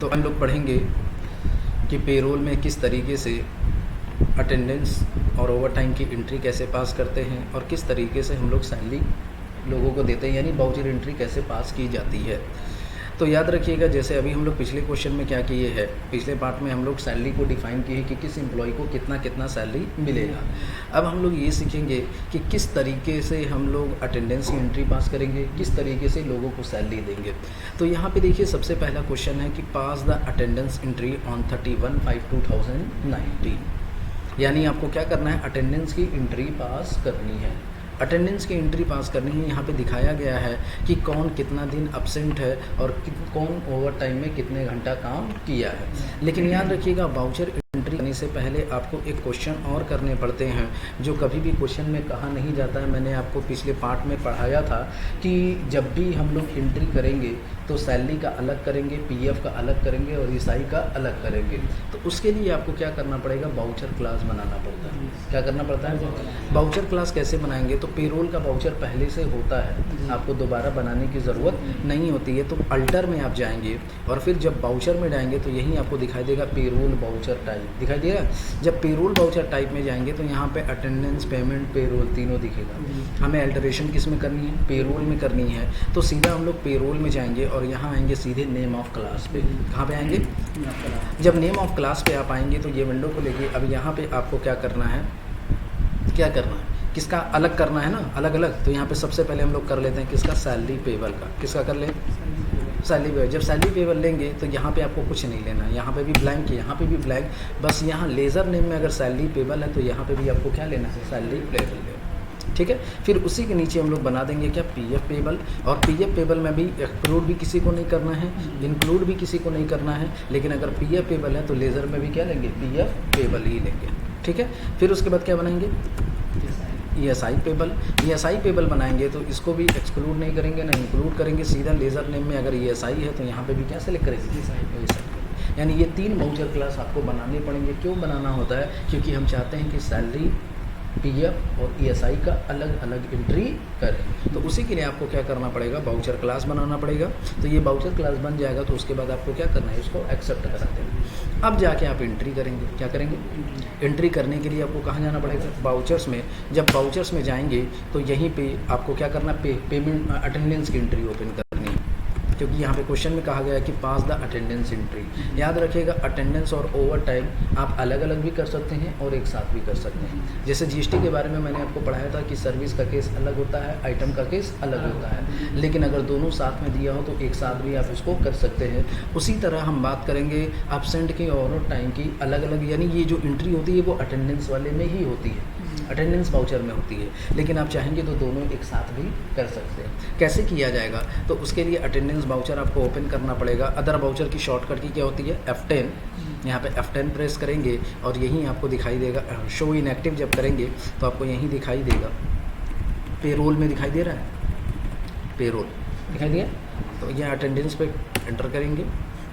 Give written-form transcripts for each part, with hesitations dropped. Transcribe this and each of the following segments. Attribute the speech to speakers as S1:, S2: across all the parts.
S1: तो हम लोग पढ़ेंगे कि पेरोल में किस तरीके से अटेंडेंस और ओवरटाइम की एंट्री कैसे पास करते हैं और किस तरीके से हम लोग सैलरी लोगों को देते हैं, यानी वाउचर एंट्री कैसे पास की जाती है। तो याद रखिएगा, जैसे अभी हम लोग पिछले क्वेश्चन में क्या किए हैं, पिछले पार्ट में हम लोग सैलरी को डिफाइन किए कि किस एम्प्लॉय को कितना कितना सैलरी मिलेगा। अब हम लोग ये सीखेंगे कि किस तरीके से हम लोग अटेंडेंस की एंट्री पास करेंगे, किस तरीके से लोगों को सैलरी देंगे। तो यहाँ पे देखिए, सबसे पहला क्वेश्चन है कि पास द अटेंडेंस एंट्री ऑन 31/5/2019, यानी आपको क्या करना है, अटेंडेंस की एंट्री पास करनी है। अटेंडेंस की एंट्री पास करनी है। यहाँ पे दिखाया गया है कि कौन कितना दिन अब्सेंट है और कौन ओवर टाइम में कितने घंटा काम किया है। लेकिन याद रखिएगा, वाउचर एंट्री करने से पहले आपको एक क्वेश्चन और करने पड़ते हैं जो कभी भी क्वेश्चन में कहा नहीं जाता है। मैंने आपको पिछले पार्ट में पढ़ाया था कि जब भी हम लोग एंट्री करेंगे तो सैलरी का अलग करेंगे, पीएफ का अलग करेंगे और ईएसआई का अलग करेंगे। तो उसके लिए आपको क्या करना पड़ेगा, वाउचर क्लास बनाना पड़ता है। क्या करना पड़ता है, वाउचर क्लास कैसे बनाएंगे। तो पेरोल का वाउचर पहले से होता है, आपको दोबारा बनाने की ज़रूरत नहीं होती है। तो अल्टर में आप जाएंगे और फिर जब वाउचर में जाएंगे तो यहीं आपको दिखाई देगा पेरोल वाउचर टाइप दिखाई देगा। जब पेरोल वाउचर टाइप में जाएंगे तो यहाँ पे अटेंडेंस, पेमेंट, पेरोल तीनों दिखेगा। हमें अल्टरेशन किस में करनी है, पेरोल में करनी है। तो सीधा हम लोग पेरोल में जाएंगे और यहाँ आएंगे सीधे नेम ऑफ क्लास पे। कहाँ पे आएंगे, जब नेम ऑफ क्लास पे आप आएंगे तो ये विंडो को लेके अब यहाँ पे आपको क्या करना है, किसका अलग करना है ना, अलग अलग। तो यहाँ पे सबसे पहले हम लोग कर लेते हैं किसका, सैलरी पेबल का। किसका कर ले, सैलरी पेबल। जब सैलरी पेबल लेंगे तो यहाँ पे आपको कुछ नहीं लेना है, यहाँ पे भी ब्लैंक है, यहाँ पे भी ब्लैंक। बस यहाँ लेज़र नेम में अगर सैलरी पेबल है तो यहाँ पे भी आपको क्या लेना है, सैलरी पेबल लेना। ठीक है, फिर उसी के नीचे हम लोग बना देंगे क्या, पीएफ पेबल। और पीएफ पेबल में भी एक्सक्लूड भी किसी को नहीं करना है, इंक्लूड भी किसी को नहीं करना है। लेकिन अगर पीएफ पेबल है तो लेज़र में भी क्या लेंगे, पीएफ पेबल ही लेंगे। ठीक है, फिर उसके बाद क्या बनाएंगे, ईएसआई पेबल। ईएसआई पेबल बनाएंगे तो इसको भी एक्सक्लूड नहीं करेंगे ना इंक्लूड करेंगे, सीधा लेज़र नेम में अगर ईएसआई है तो यहाँ पे भी क्या सेलेक्ट करेंगे, ईएसआई। यानी ये 3 वाउचर क्लास आपको बनाने पड़ेंगे। क्यों बनाना होता है, क्योंकि हम चाहते हैं कि सैलरी, पीएफ और ईएसआई का अलग अलग एंट्री करें। तो उसी के लिए आपको क्या करना पड़ेगा, वाउचर क्लास बनाना पड़ेगा। तो ये वाउचर क्लास बन जाएगा तो उसके बाद आपको क्या करना है, इसको एक्सेप्ट करा देना। अब जाके आप एंट्री करेंगे। क्या करेंगे, एंट्री करने के लिए आपको कहाँ जाना पड़ेगा, वाउचर्स में। जब वाउचर्स में जाएंगे तो यहीं पे आपको क्या करना, पेमेंट अटेंडेंस की एंट्री ओपन करनी है। क्योंकि यहाँ पे क्वेश्चन में कहा गया है कि पास द अटेंडेंस एंट्री। याद रखिएगा, अटेंडेंस और ओवर टाइम आप अलग अलग भी कर सकते हैं और एक साथ भी कर सकते हैं। जैसे जीएसटी के बारे में मैंने आपको पढ़ाया था कि सर्विस का केस अलग होता है, आइटम का केस अलग होता है। लेकिन अगर दोनों साथ में दिया हो तो एक साथ भी आप इसको कर सकते हैं। उसी तरह हम बात करेंगे एब्सेंट की और टाइम की अलग अलग, यानी ये जो एंट्री होती है वो अटेंडेंस वाले में ही होती है, अटेंडेंस वाउचर में होती है। लेकिन आप चाहेंगे तो दोनों एक साथ भी कर सकते हैं। कैसे किया जाएगा, तो उसके लिए अटेंडेंस वाउचर आपको ओपन करना पड़ेगा। अदर वाउचर की शॉर्टकट की क्या होती है, F10। यहाँ पे F10 प्रेस करेंगे और यहीं आपको दिखाई देगा, शो इनएक्टिव जब करेंगे तो आपको यहीं दिखाई देगा, पेरोल में दिखाई दे रहा है, पेरोल दिखाई दिया। तो यह अटेंडेंस पे एंटर करेंगे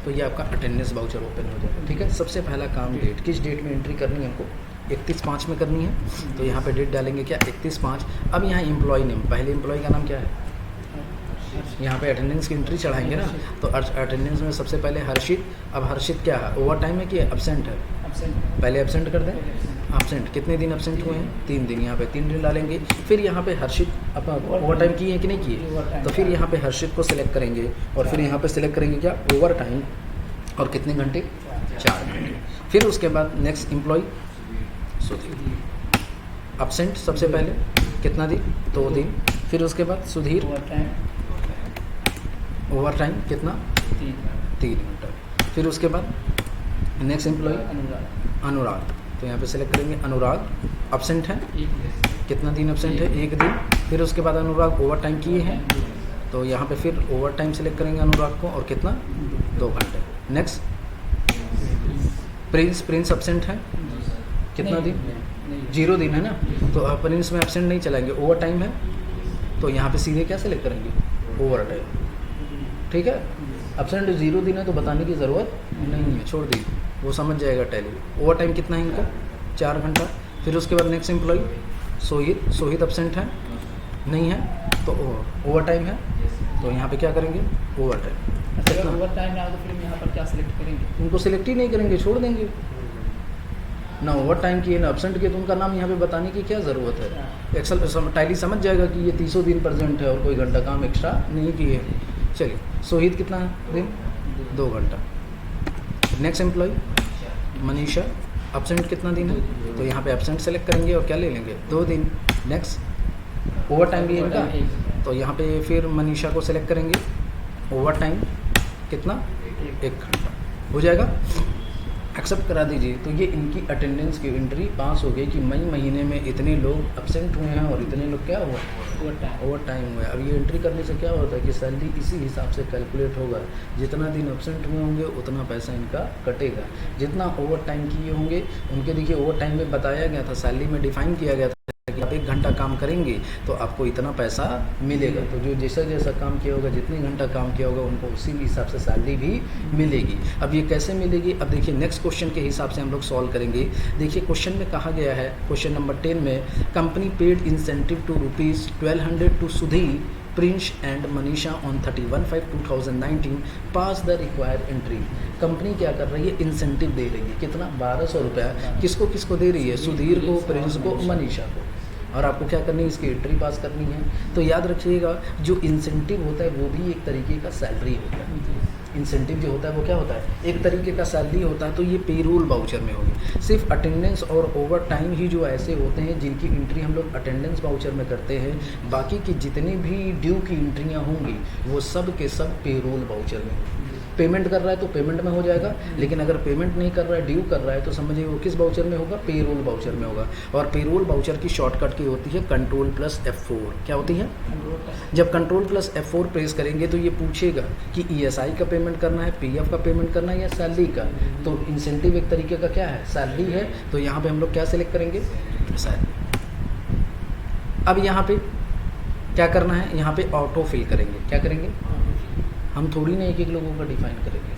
S1: तो ये आपका अटेंडेंस वाउचर ओपन हो जाएगा। ठीक है, सबसे पहला काम डेट, किस डेट में एंट्री करनी है हमको, 31/5 में करनी है। तो यहाँ पे डेट डालेंगे क्या, 31/5। अब यहाँ एम्प्लॉय नेम, पहले एम्प्लॉय का नाम क्या है, यहाँ पे अटेंडेंस की एंट्री चढ़ाएंगे ना। तो अटेंडेंस में सबसे पहले हर्षित। अब हर्षित क्या है, ओवर टाइम है कि एब्सेंट है, पहले एब्सेंट कर दें। एब्सेंट कितने दिन एब्सेंट हुए हैं, 3 दिन। यहाँ पे 3 दिन डालेंगे। फिर यहाँ पे हर्षित अपना ओवर टाइम किए हैं कि नहीं किए, तो फिर यहाँ पे हर्षित को सिलेक्ट करेंगे और फिर यहाँ पे सिलेक्ट करेंगे क्या, ओवर टाइम और कितने घंटे, 4 घंटे। फिर उसके बाद नेक्स्ट एम्प्लॉय सुधीर, एब्सेंट सबसे पहले कितना दिन, 2 दिन। फिर उसके बाद सुधीर, ओवर टाइम कितना, 3 घंटा। फिर उसके बाद नेक्स्ट एम्प्लॉय अनुराग। तो यहाँ पे सेलेक्ट करेंगे अनुराग, एब्सेंट है, कितना दिन एब्सेंट है, 1 दिन। फिर उसके बाद अनुराग ओवर टाइम किए हैं तो यहाँ पे फिर ओवर टाइम सेलेक्ट करेंगे अनुराग को और कितना, 2 घंटे। नेक्स्ट प्रिंस एब्सेंट है, कितना दिन, 0 दिन है ना। तो प्रिंस में एब्सेंट नहीं चलाएंगे, ओवर टाइम है तो यहाँ पे सीधे क्या सेलेक्ट करेंगे, ओवर टाइम। ठीक है, एब्सेंट 0 दिन है तो बताने की ज़रूरत नहीं है, छोड़ दी, वो समझ जाएगा टैली। ओवर टाइम कितना है इनको, 4 घंटा। फिर उसके बाद नेक्स्ट एम्प्लॉय सोहित एब्सेंट है, नहीं है तो ओवर टाइम है तो यहाँ पे क्या करेंगे, ओवर टाइम।
S2: अच्छा, अगर ओवर टाइम ना हो तो फिर हम यहाँ पर क्या सिलेक्ट करेंगे?
S1: उनको सिलेक्ट ही नहीं करेंगे, छोड़ देंगे। ना ओवर टाइम किए ना एब्सेंट किए तो उनका नाम यहाँ पे बताने की क्या ज़रूरत है। एक्सेल टैली समझ जाएगा कि ये 300 दिन प्रेजेंट है और कोई घंटा काम एक्स्ट्रा नहीं किए। चलिए, सोहित कितना दिन? 2 घंटा। नेक्स्ट एम्प्लॉय मनीषा, एब्सेंट कितना दिन है? तो यहाँ पे एब्सेंट सेलेक्ट करेंगे और क्या ले लेंगे? 2 दिन। नेक्स्ट ओवर टाइम भी है इनका, तो यहाँ पे फिर मनीषा को सेलेक्ट करेंगे। ओवर टाइम कितना? 1 घंटा हो जाएगा। एक्सेप्ट करा दीजिए। तो ये इनकी अटेंडेंस की एंट्री पास हो गई कि मई महीने में इतने लोग एब्सेंट हुए हैं और इतने लोग क्या हुआ? ओवर टाइम हुआ है। अब ये एंट्री करने से क्या होता है कि सैलरी इसी हिसाब से कैलकुलेट होगा। जितना दिन एब्सेंट हुए होंगे उतना पैसा इनका कटेगा। जितना ओवर टाइम किए होंगे उनके, देखिए ओवर टाइम में बताया गया था, सैलरी में डिफाइन किया गया था कि आप 1 घंटा काम करेंगे तो आपको इतना पैसा मिलेगा। तो जो जैसा जैसा काम किया होगा, जितने घंटा काम किया होगा, उनको उसी हिसाब से सैलरी भी मिलेगी। अब ये कैसे मिलेगी? अब देखिए नेक्स्ट क्वेश्चन के हिसाब से हम लोग सॉल्व करेंगे। देखिए क्वेश्चन में कहा गया है, क्वेश्चन नंबर 10 में, company paid incentive to ₹1200 to Sudhir, Prince and Manisha on 31/5/2019 pass the required entry. Company क्या कर रही है? इंसेंटिव दे रही है। कितना? 1200 रुपया। किसको किसको दे रही है? सुधीर को, प्रिंस को, मनीषा को। और आपको क्या करनी है? इसकी एंट्री पास करनी है। तो याद रखिएगा, जो इंसेंटिव होता है वो भी एक तरीके का सैलरी होता है। इंसेंटिव जो होता है वो क्या होता है? एक तरीके का सैलरी होता है। तो ये पेरोल वाउचर में होगी। सिर्फ अटेंडेंस और ओवर टाइम ही जो ऐसे होते हैं जिनकी एंट्री हम लोग अटेंडेंस वाउचर में करते हैं। बाकी की जितनी भी ड्यू की एंट्रियाँ होंगी वो सब के सब पेरोल वाउचर में होंगी। पेमेंट कर रहा है तो पेमेंट में हो जाएगा, लेकिन अगर पेमेंट नहीं कर रहा है, ड्यू कर रहा है, तो समझिए वो किस वाउचर में होगा? पेरोल वाउचर में होगा। और पेरोल वाउचर की शॉर्टकट की होती है Ctrl+F4। क्या होती है? जब Ctrl+F4 प्रेस करेंगे तो ये पूछेगा कि ESI का पेमेंट करना है, PF का पेमेंट करना है या सैलरी का। तो इंसेंटिव एक तरीके का क्या है? सैलरी है। तो यहाँ पे हम लोग क्या सिलेक्ट करेंगे? सैलरी। अब यहाँ पे क्या करना है? यहाँ पे ऑटो फिल करेंगे। क्या करेंगे? हम थोड़ी ना एक एक लोगों का डिफाइन करेंगे,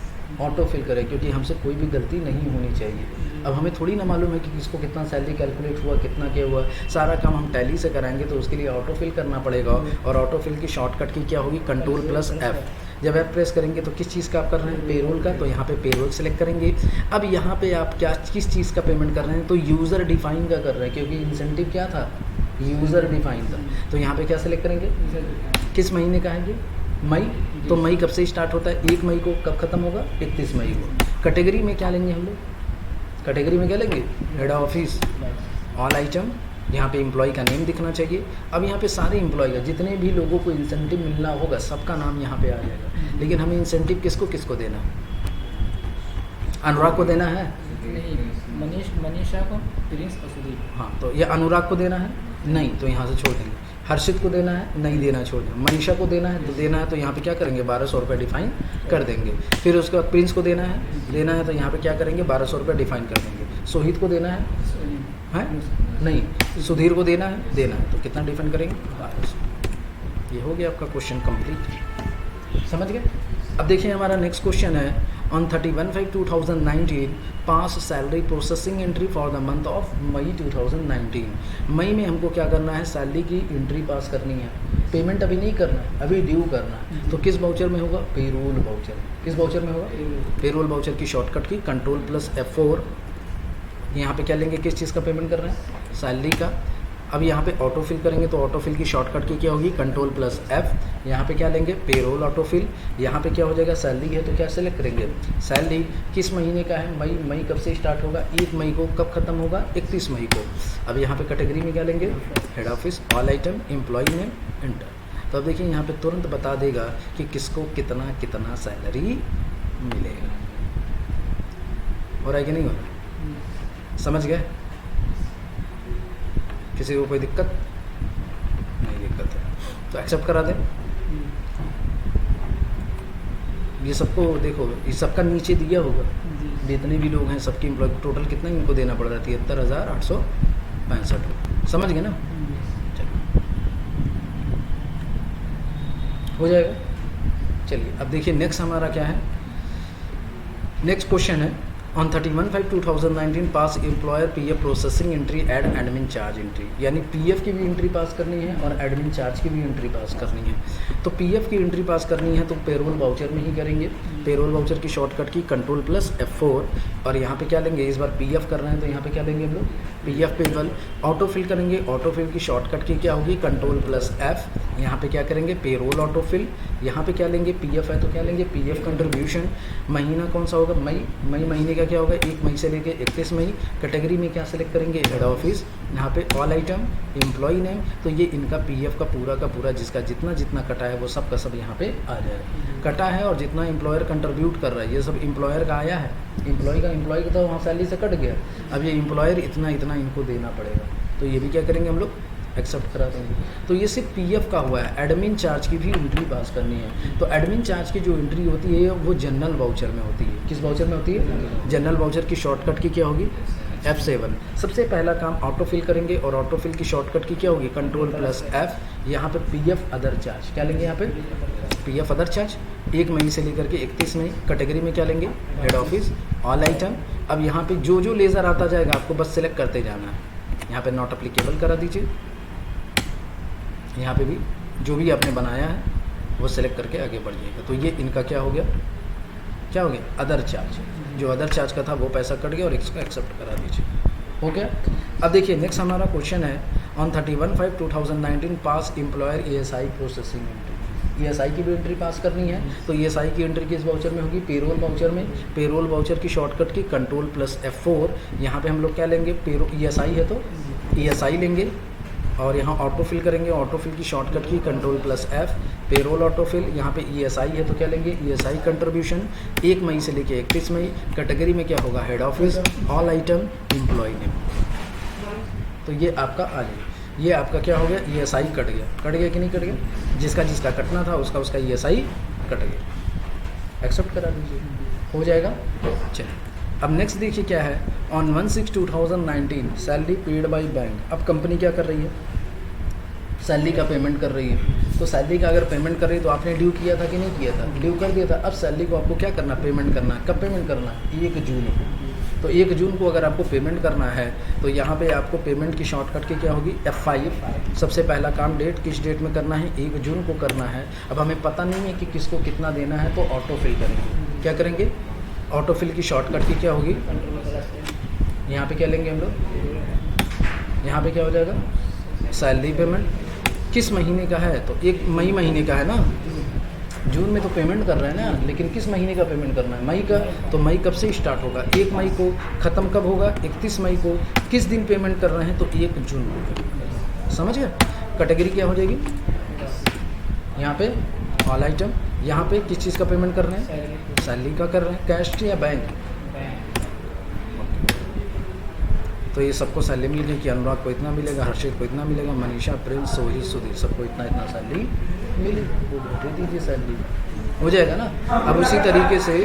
S1: ऑटो फिल करें, क्योंकि हमसे कोई भी गलती नहीं होनी चाहिए। अब हमें थोड़ी ना मालूम है कि किसको कितना सैलरी कैलकुलेट हुआ, कितना क्या हुआ। सारा काम हम टैली से कराएंगे तो उसके लिए ऑटो फिल करना पड़ेगा। और ऑटो फिल की शॉर्टकट की क्या होगी? Ctrl+F। जब F प्रेस करेंगे तो किस चीज़ का आप कर रहे हैं? पेरोल का। तो यहाँ पे पेरोल सेलेक्ट करेंगे। अब यहाँ पे आप क्या किस चीज़ का पेमेंट कर रहे हैं? तो यूज़र डिफाइन का कर रहे हैं, क्योंकि इंसेंटिव क्या था? यूज़र डिफाइन था। तो यहाँ पे क्या सिलेक्ट करेंगे? किस महीने का है ये? मई। तो मई कब से स्टार्ट होता है? 1 मई को। कब खत्म होगा? 31 मई को। कैटेगरी में क्या लेंगे हम लोग? कैटेगरी में क्या लेंगे? Head office, all item. यहाँ पे एम्प्लॉय का नेम दिखना चाहिए। अब यहाँ पे सारे एम्प्लॉय का, जितने भी लोगों को इंसेंटिव मिलना होगा, सबका नाम यहाँ पे आ जाएगा। लेकिन हमें इंसेंटिव किसको किसको देना है? अनुराग को देना है?
S2: मनीषा को, प्रिंस और सुधीर।
S1: हाँ, तो ये अनुराग को देना है? नहीं, तो यहाँ से छोड़ देंगे। हर्षित को देना है? नहीं देना, छोड़ देंगे। मनीषा को देना है? तो देना है, तो यहाँ पे क्या करेंगे? 1200 रुपये डिफाइन कर देंगे। फिर उसके बाद प्रिंस को देना है तो यहाँ पे क्या करेंगे? 1200 रुपये डिफाइन कर देंगे। सोहित को देना है? नहीं। सुधीर को देना है? तो कितना डिफाइन करेंगे? 1200। ये हो गया आपका क्वेश्चन कंप्लीट। समझ गए? अब देखिए हमारा नेक्स्ट क्वेश्चन है, on 31/5/2019 pass salary processing entry for the month of May 2019। मई में हमको क्या करना है? सैलरी की एंट्री पास करनी है। पेमेंट अभी नहीं करना है, अभी ड्यू करना है। तो किस वाउचर में होगा? Payroll voucher. किस वाउचर में होगा? पेरोल वाउचर की शॉर्टकट की Ctrl+F4। यहाँ पे क्या लेंगे? किस चीज़ का पेमेंट कर रहे हैं? सैलरी का। अब यहाँ पे ऑटो फिल करेंगे तो ऑटो फिल की शॉर्टकट की क्या होगी? Ctrl+F। यहाँ पे क्या लेंगे? Payroll auto fill. यहाँ पे क्या हो जाएगा? सैलरी है तो क्या सेलेक्ट करेंगे? सैलरी किस महीने का है? मई। मई कब से स्टार्ट होगा? 1 मई को। कब खत्म होगा? 31 मई को। अब यहाँ पे कैटेगरी में क्या लेंगे? Head office, all item, employee name, enter. तो अब देखिए यहाँ पे तुरंत बता देगा कि किसको कितना कितना सैलरी मिलेगा। हो रहा है कि नहीं हो रहा? समझ गए? किसी को कोई दिक्कत नहीं? दिक्कत है तो एक्सेप्ट करा दें। ये सबको देखो, ये सबका नीचे दिया होगा, जितने भी लोग हैं सबके एम्प्लॉय टोटल कितना इनको देना पड़ रहा है? 73,865। समझ गए ना? चलिए, हो जाएगा। चलिए अब देखिए नेक्स्ट हमारा क्या है? नेक्स्ट क्वेश्चन है, on 31/5/2019 pass employer PF processing entry add admin charge entry, यानी पीएफ की भी एंट्री पास करनी है और एडमिन चार्ज की भी एंट्री पास करनी है। तो पीएफ की एंट्री पास करनी है तो पेरोल वाउचर में ही करेंगे। पेरोल वाउचर की शॉर्टकट की Ctrl+F4 और यहाँ पे क्या लेंगे, इस बार पीएफ कर रहे हैं तो यहाँ पे क्या लेंगे हम लोग, पीएफ पेबल। ऑटोफिल करेंगे, ऑटोफिल की शॉर्टकट की क्या होगी, Ctrl+F। यहाँ पे क्या करेंगे, पेरोल ऑटोफिल। यहाँ पे क्या लेंगे, पीएफ है तो क्या लेंगे, पीएफ कंट्रीब्यूशन। महीना कौन सा होगा, मई। मई महीने का क्या होगा, 1 मई से लेके 31 मई। कैटेगरी में क्या सेलेक्ट करेंगे, हेड ऑफिस। यहाँ पे ऑल आइटम, एम्प्लॉय नेम। तो ये इनका पीएफ का पूरा जिसका जितना जितना कटा है वो सब का सब यहाँ पे आ जाएगा। कटा है और जितना एम्प्लॉयर कंट्रीब्यूट कर रहा है ये सब एम्प्लॉयर का आया है। एम्प्लॉय का तो वहाँ सैलरी से कट गया। अब ये एम्प्लॉयर इतना इतना इनको देना पड़ेगा, तो ये भी क्या करेंगे हम लोग, एक्सेप्ट करा देंगे। तो ये सिर्फ पीएफ का हुआ है। एडमिन चार्ज की भी एंट्री पास करनी है। तो एडमिन चार्ज की जो एंट्री होती है वो जनरल वाउचर में होती है। किस वाउचर में होती है, जनरल वाउचर की शॉर्टकट की क्या होगी, F7। सबसे पहला काम ऑटोफिल करेंगे और ऑटोफिल की शॉर्टकट की क्या होगी, Ctrl+F। यहाँ पे पीएफ अदर चार्ज क्या लेंगे, यहाँ पे पीएफ अदर चार्ज 1 मई से लेकर के 31 मई। कैटेगरी में क्या लेंगे, हेड ऑफिस, ऑल आइटम। अब यहाँ पे जो जो लेज़र आता जाएगा आपको बस सिलेक्ट करते जाना है। यहाँ पे नॉट अप्लीकेबल करा दीजिए। यहाँ पे भी जो भी आपने बनाया है वो सिलेक्ट करके आगे बढ़ जाएगा। तो ये इनका क्या हो गया, क्या हो गया, अदर चार्ज। जो अदर चार्ज का था वो पैसा कट गया और इसको एक्सेप्ट करा दीजिए, हो गया। अब देखिए नेक्स्ट हमारा क्वेश्चन है, on 31/5/2019 pass employer ESI processing entry. ESI की भी एंट्री पास करनी है। तो ESI की एंट्री किस वाउचर में होगी, पेरोल वाउचर में। पेरोल वाउचर की शॉर्टकट की Ctrl+F4। यहाँ पे हम लोग क्या लेंगे, ESI है तो ESI लेंगे और यहाँ ऑटोफिल करेंगे। ऑटोफिल की शॉर्टकट की Ctrl+F, पेरोल ऑटोफिल। यहाँ पे ESI है तो क्या लेंगे, ESI कंट्रीब्यूशन 1 मई से लेके 31 मई। कैटेगरी में क्या होगा, head office, all item, employee name. तो ये आपका आ गया। ये आपका क्या हो गया, ESI कट गया कि नहीं कट गया, जिसका जिसका कटना था उसका ESI कट गया। एक्सेप्ट करा दीजिए, हो जाएगा। चलिए अब नेक्स्ट देखिए क्या है, on 1/6/2019 salary paid by bank. अब कंपनी क्या कर रही है, सैलरी का पेमेंट कर रही है। तो सैलरी का अगर पेमेंट कर रही है तो आपने ड्यू किया था कि नहीं किया था, ड्यू कर दिया था। अब सैलरी को आपको क्या करना, पेमेंट करना है। कब पेमेंट करना है, 1 जून को। तो 1 जून को अगर आपको पेमेंट करना है तो यहाँ पे आपको पेमेंट की शॉर्टकट की क्या होगी, F5। सबसे पहला काम डेट, किस डेट में करना है, 1 जून को करना है। अब हमें पता नहीं है कि किसको कितना देना है तो ऑटोफिल करेंगे। क्या करेंगे, ऑटोफिल की शॉर्टकट की क्या होगी, यहाँ पे क्या लेंगे हम लोग, यहाँ पे क्या हो जाएगा, सैलरी पेमेंट। किस महीने का है तो 1 मई महीने का है ना, जून में तो पेमेंट कर रहे हैं ना, लेकिन किस महीने का पेमेंट करना है, मई का। तो मई कब से स्टार्ट होगा, 1 मई को। ख़त्म कब होगा, 31 मई को। किस दिन पेमेंट कर रहे हैं तो 1 जून को। समझ गया। कैटेगरी क्या हो जाएगी, यहाँ पे ऑल आइटम। यहाँ पे किस चीज़ का पेमेंट कर रहे हैं, सैलरी का कर रहे हैं। कैश या बैंक, तो ये सबको सैलरी मिलेगी कि अनुराग को इतना मिलेगा, हर्षित को इतना मिलेगा, मनीषा, प्रिंस, सोही, सुधीर, सबको इतना इतना सैलरी मिलेगी। वो भेज दीजिए, सैलरी हो जाएगा ना। अब उसी तरीके से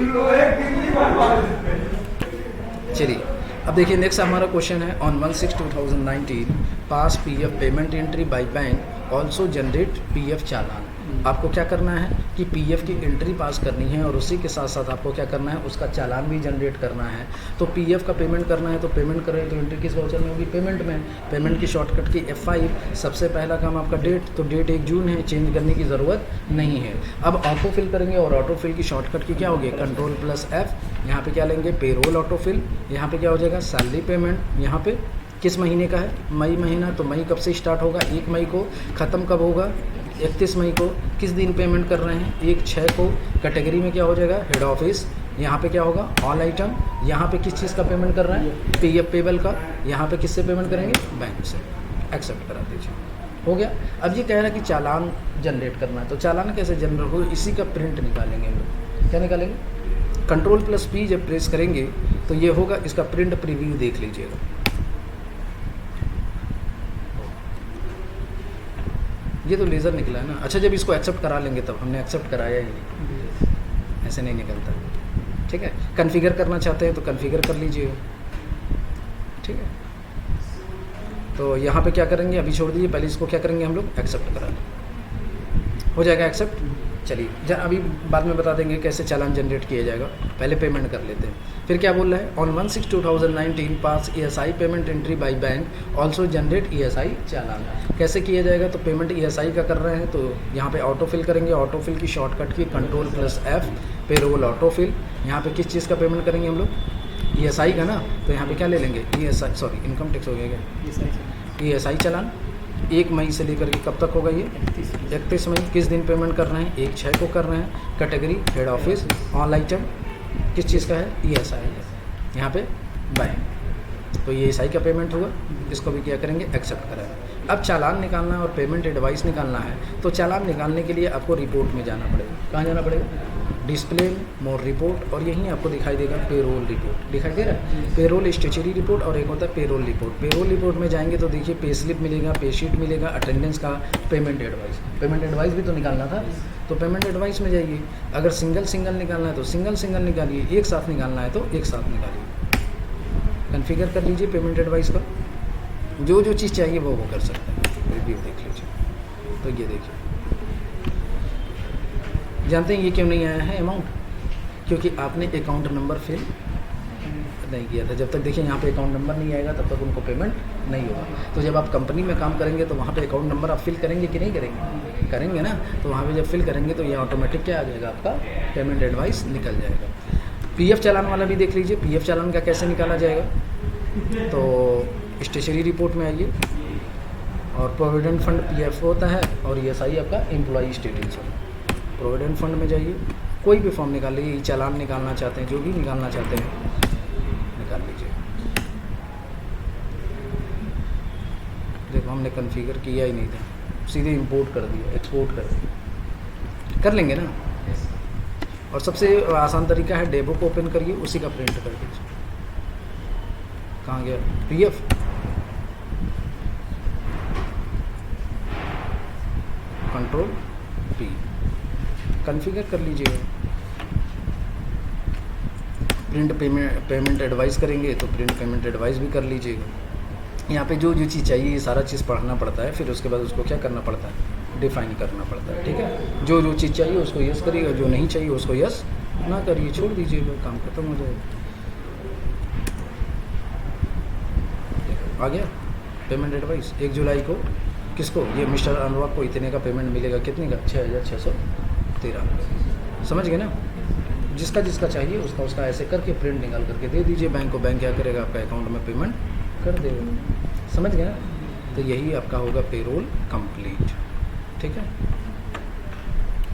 S1: चलिए अब देखिए नेक्स्ट हमारा क्वेश्चन है, on 1/6/2019 pass PF payment entry by bank also generate PF चालान। आपको क्या करना है कि PF की एंट्री पास करनी है और उसी के साथ साथ आपको क्या करना है, उसका चालान भी जनरेट करना है। तो PF का पेमेंट करना है तो पेमेंट करें तो एंट्री किस वाउचर में होगी, पेमेंट में। पेमेंट की शॉर्टकट की F5। सबसे पहला काम आपका डेट, तो डेट 1 जून है, चेंज करने की ज़रूरत नहीं है। अब ऑटोफिल करेंगे और ऑटोफिल की शॉर्टकट की क्या होगी, Ctrl+F। यहाँ पे क्या लेंगे, पेरोल ऑटोफिल। यहाँ पे क्या हो जाएगा, सैलरी पेमेंट। यहाँ पे किस महीने का है, मई महीना। तो मई कब से स्टार्ट होगा, 1 मई को। ख़त्म कब होगा, 31 मई को। किस दिन पेमेंट कर रहे हैं, 1/6 को। कैटेगरी में क्या हो जाएगा, हेड ऑफिस। यहाँ पे क्या होगा, ऑल आइटम। यहाँ पे किस चीज़ का पेमेंट कर रहे हैं, PF पेबल का। यहाँ पे किससे पेमेंट करेंगे, बैंक से। एक्सेप्ट करा दीजिए, हो गया। अब ये कह रहा है कि चालान जनरेट करना है, तो चालान कैसे जनरेट हो, इसी का प्रिंट निकालेंगे हम लोग। क्या निकालेंगे, Ctrl+P जब प्रेस करेंगे तो ये होगा, इसका प्रिंट प्रीव्यू देख लीजिएगा। ये तो लेज़र निकला है ना। अच्छा, जब इसको एक्सेप्ट करा लेंगे तब, हमने एक्सेप्ट कराया ही नहीं, ऐसे नहीं निकलता। ठीक है, कॉन्फ़िगर करना चाहते हैं तो कॉन्फ़िगर कर लीजिए। ठीक है, तो यहाँ पे क्या करेंगे, अभी छोड़ दीजिए, पहले इसको क्या करेंगे हम लोग, एक्सेप्ट करा लें, हो जाएगा एक्सेप्ट। चलिए अभी बाद में बता देंगे कैसे चालान जनरेट किया जाएगा, पहले पेमेंट कर लेते हैं। फिर क्या बोल रहा है, on 1/6/2019 pass ESI payment entry by bank also generate ESI चालान। कैसे किया जाएगा, तो पेमेंट ESI का कर रहे हैं तो यहाँ पे ऑटो फिल करेंगे, ऑटो फिल की शॉर्टकट की Ctrl+F, पेरोल ऑटो फिल। यहाँ पे किस चीज़ का पेमेंट करेंगे हम लोग, ESI का ना, तो यहाँ पे क्या ले लेंगे, ESI सॉरी इनकम टैक्स हो गया क्या, ESI चालान 1 मई से लेकर के कब तक होगा ये, 31 मई। किस दिन पेमेंट कर रहे हैं, 1/6 को कर रहे हैं। Category head office, all item किस चीज़ का है, ESI है, यहाँ पे बैंक, तो ये ESI का पेमेंट हुआ। इसको भी क्या करेंगे, एक्सेप्ट करेंगे। अब चालान निकालना है और पेमेंट एडवाइस निकालना है, तो चालान निकालने के लिए आपको रिपोर्ट में जाना पड़ेगा। कहाँ जाना पड़ेगा, डिस्प्ले में मोर रिपोर्ट, और यहीं आपको दिखाई देगा पेरोल रिपोर्ट, दिखाई दे रहा है, पेरोल स्टेचुरी रिपोर्ट और एक होता है पेरोल रिपोर्ट। पेरोल रिपोर्ट में जाएंगे तो देखिए पे स्लिप मिलेगा, पे शीट मिलेगा, अटेंडेंस का, पेमेंट एडवाइस। पेमेंट एडवाइस भी तो निकालना था, तो पेमेंट एडवाइस में जाइए। अगर सिंगल सिंगल निकालना है तो सिंगल सिंगल निकालिए, एक साथ निकालना है तो एक साथ निकालिए। कन्फिगर कर लीजिए पेमेंट एडवाइस का, जो जो चीज़ चाहिए वो कर सकते हैं। रिव्यू देख लीजिए, तो ये देखिए, जानते हैं ये क्यों नहीं आया है अमाउंट, क्योंकि आपने अकाउंट नंबर फिल नहीं किया था। जब तक देखिए यहाँ पे अकाउंट नंबर नहीं आएगा तब तक उनको पेमेंट नहीं होगा। तो जब आप कंपनी में काम करेंगे तो वहाँ पे अकाउंट नंबर आप फिल करेंगे कि नहीं करेंगे, करेंगे ना, तो वहाँ पे जब फिल करेंगे तो ये ऑटोमेटिक क्या आ जाएगा, आपका पेमेंट एडवाइस निकल जाएगा। PF चालान वाला भी देख लीजिए, PF चालान का कैसे निकाला जाएगा, तो स्टेशनरी रिपोर्ट में आइए, और प्रोविडेंट फंड PF होता है, और ESI आपका एम्प्लॉई स्टेटस होता है। प्रोविडेंट फंड में जाइए, कोई भी फॉर्म निकाल लीजिए, चालान निकालना चाहते हैं, जो भी निकालना चाहते हैं निकाल लीजिए। देखो हमने कॉन्फ़िगर किया ही नहीं था, सीधे इंपोर्ट कर दिया, एक्सपोर्ट कर दिया, कर लेंगे ना। और सबसे आसान तरीका है डेबो को ओपन करिए, उसी का प्रिंट कर दीजिए। कहाँ गया PF, Ctrl+P, कॉन्फ़िगर कर लीजिएगा। प्रिंट पेमेंट एडवाइस करेंगे तो प्रिंट पेमेंट एडवाइस भी कर लीजिएगा। यहाँ पे जो जो चीज़ चाहिए ये सारा चीज़ पढ़ना पड़ता है, फिर उसके बाद उसको क्या करना पड़ता है, डिफाइन करना पड़ता है। ठीक है, जो जो चीज़ चाहिए उसको यस करिएगा, जो नहीं चाहिए उसको यस ना करिए, छोड़ दीजिएगा, काम खत्म हो जाएगा। आ गया पेमेंट एडवाइस। 1 जुलाई को किसको, ये मिस्टर अनुराग को इतने का पेमेंट मिलेगा, कितने का, 6,613। समझ गए ना, जिसका जिसका चाहिए उसका उसका ऐसे करके प्रिंट निकाल करके दे दीजिए बैंक को, बैंक क्या करेगा, आपका अकाउंट में पेमेंट कर देगा। समझ गए ना, तो यही आपका होगा पेरोल कंप्लीट। ठीक है।